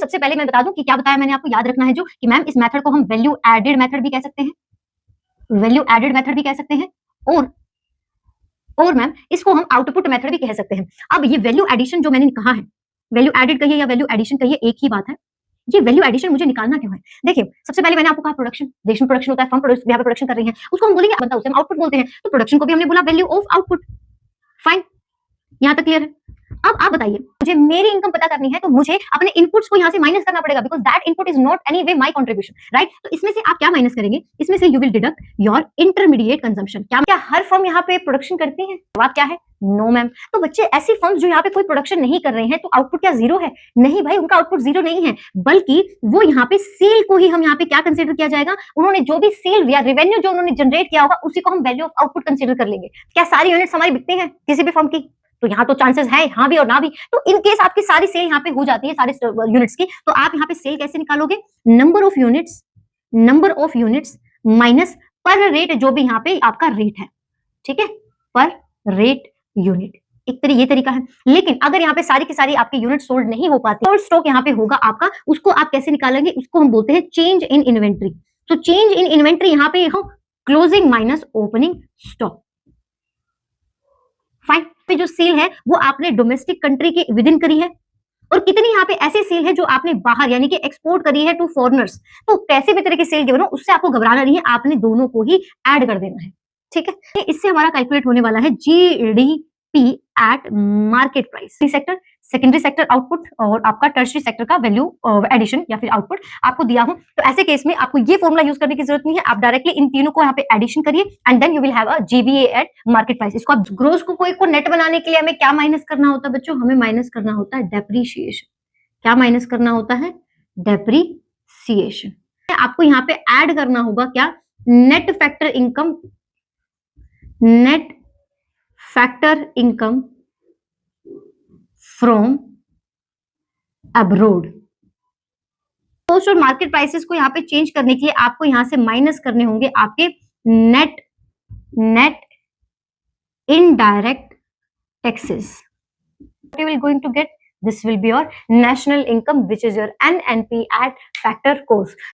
सबसे पहले मैं बता दूं कि क्या बताया मैंने आपको, याद रखना है जो कि मैम इस मेथड को हम वैल्यू एडेड मेथड भी कह सकते हैं, वैल्यू एडेड मेथड भी कह सकते हैं, और मैम इसको हम आउटपुट मेथड भी कह सकते हैं। अब ये वैल्यू एडिशन जो मैंने कहा है, वैल्यू एडेड कहिए या वैल्यू एडिशन कहिए, एक ही बात है। ये वैल्यू एडिशन मुझे निकालना क्यों है? देखिए, सबसे पहले मैंने आपको कहा प्रोडक्शन, देश में प्रोडक्शन होता है, फर्म यहाँ पे प्रोडक्शन कर रही है, उसको हम बोलेंगे बनता, उसे हम आउटपुट बोलते हैं, तो प्रोडक्शन को भी हमने बोला वैल्यू ऑफ आउटपुट। फाइन, यहाँ तक क्लियर है। अब आप बताइए, मुझे मेरी इनकम पता करनी है, तो मुझे अपने इनपुट्स को यहाँ से माइनस करना पड़ेगा, because that input is not any way my contribution, right? तो इसमें से आप क्या माइनस करेंगे? इसमें से you will deduct your intermediate consumption. क्या हर फर्म यहाँ पे प्रोडक्शन करती है? जवाब क्या है? No ma'am. तो बच्चे, ऐसी फर्म्स जो यहाँ पे कोई प्रोडक्शन नहीं कर रहे हैं, तो आउटपुट क्या जीरो है? नहीं भाई, उनका आउटपुट जीरो नहीं है, बल्कि वो यहाँ पे सेल को ही हम यहाँ पे क्या कंसिडर किया जाएगा, उन्होंने जो भी सेल या रेवेन्यू जो उन्होंने जनरेट किया होगा, उसी को हम वैल्यू ऑफ आउटपुट कंसिडर कर लेंगे। क्या सारी यूनिट्स हमारी बिकती हैं किसी भी फर्म की? तो यहाँ तो चांसेस है हाँ भी और ना भी। तो इन केस आपकी सारी सेल यहाँ पे हो जाती है सारे यूनिट्स की, तो आप यहाँ पे सेल कैसे निकालोगे? नंबर ऑफ यूनिट्स माइनस पर रेट, जो भी यहाँ पे आपका रेट है, ठीक है, पर रेट यूनिट, ये तरीका है। लेकिन अगर यहाँ पे सारी की सारी आपकी यूनिट सोल्ड नहीं हो पाती, और स्टॉक यहाँ पे होगा आपका, उसको आप कैसे निकालेंगे? उसको हम बोलते हैं चेंज इन इन्वेंट्री। तो चेंज इन इन्वेंट्री यहाँ पे closing minus opening stock. Fine, पे जो सेल है वो आपने डोमेस्टिक कंट्री के विद इन करी है, और कितनी यहाँ पे ऐसी सेल है जो आपने बाहर यानी कि एक्सपोर्ट करी है टू फॉरेनर्स। तो कैसे भी तरह की सेल गिवन हो, उससे आपको घबराना नहीं है, आपने दोनों को ही ऐड कर देना है, ठीक है। इससे हमारा कैलकुलेट होने वाला है GDP at market price. Sector, secondary sector output और आपका टर्शरी सेक्टर का वैल्यू एडिशन या फिर आउटपुट आपको दिया हो, तो ऐसे केस में आपको ये फॉर्मूला यूज करने की जरूरत नहीं है, आप डायरेक्टली इन तीनों को यहाँ पे एडिशन करिए and then you will have a GVA at market price. इसको आप ग्रोस को नेट बनाने के लिए हमें क्या माइनस करना होता है बच्चों? हमें माइनस करना होता है डेप्रीशिएशन। क्या माइनस करना होता है? डेप्रीशिएशन। आपको यहाँ पे ऐड करना होगा क्या? Net factor income, net factor income from abroad. Post और मार्केट प्राइसेस को यहाँ पे चेंज करने के लिए आपको यहाँ से माइनस करने होंगे आपके net indirect taxes. You will going to get, this will be your national income, which is your NNP at factor cost.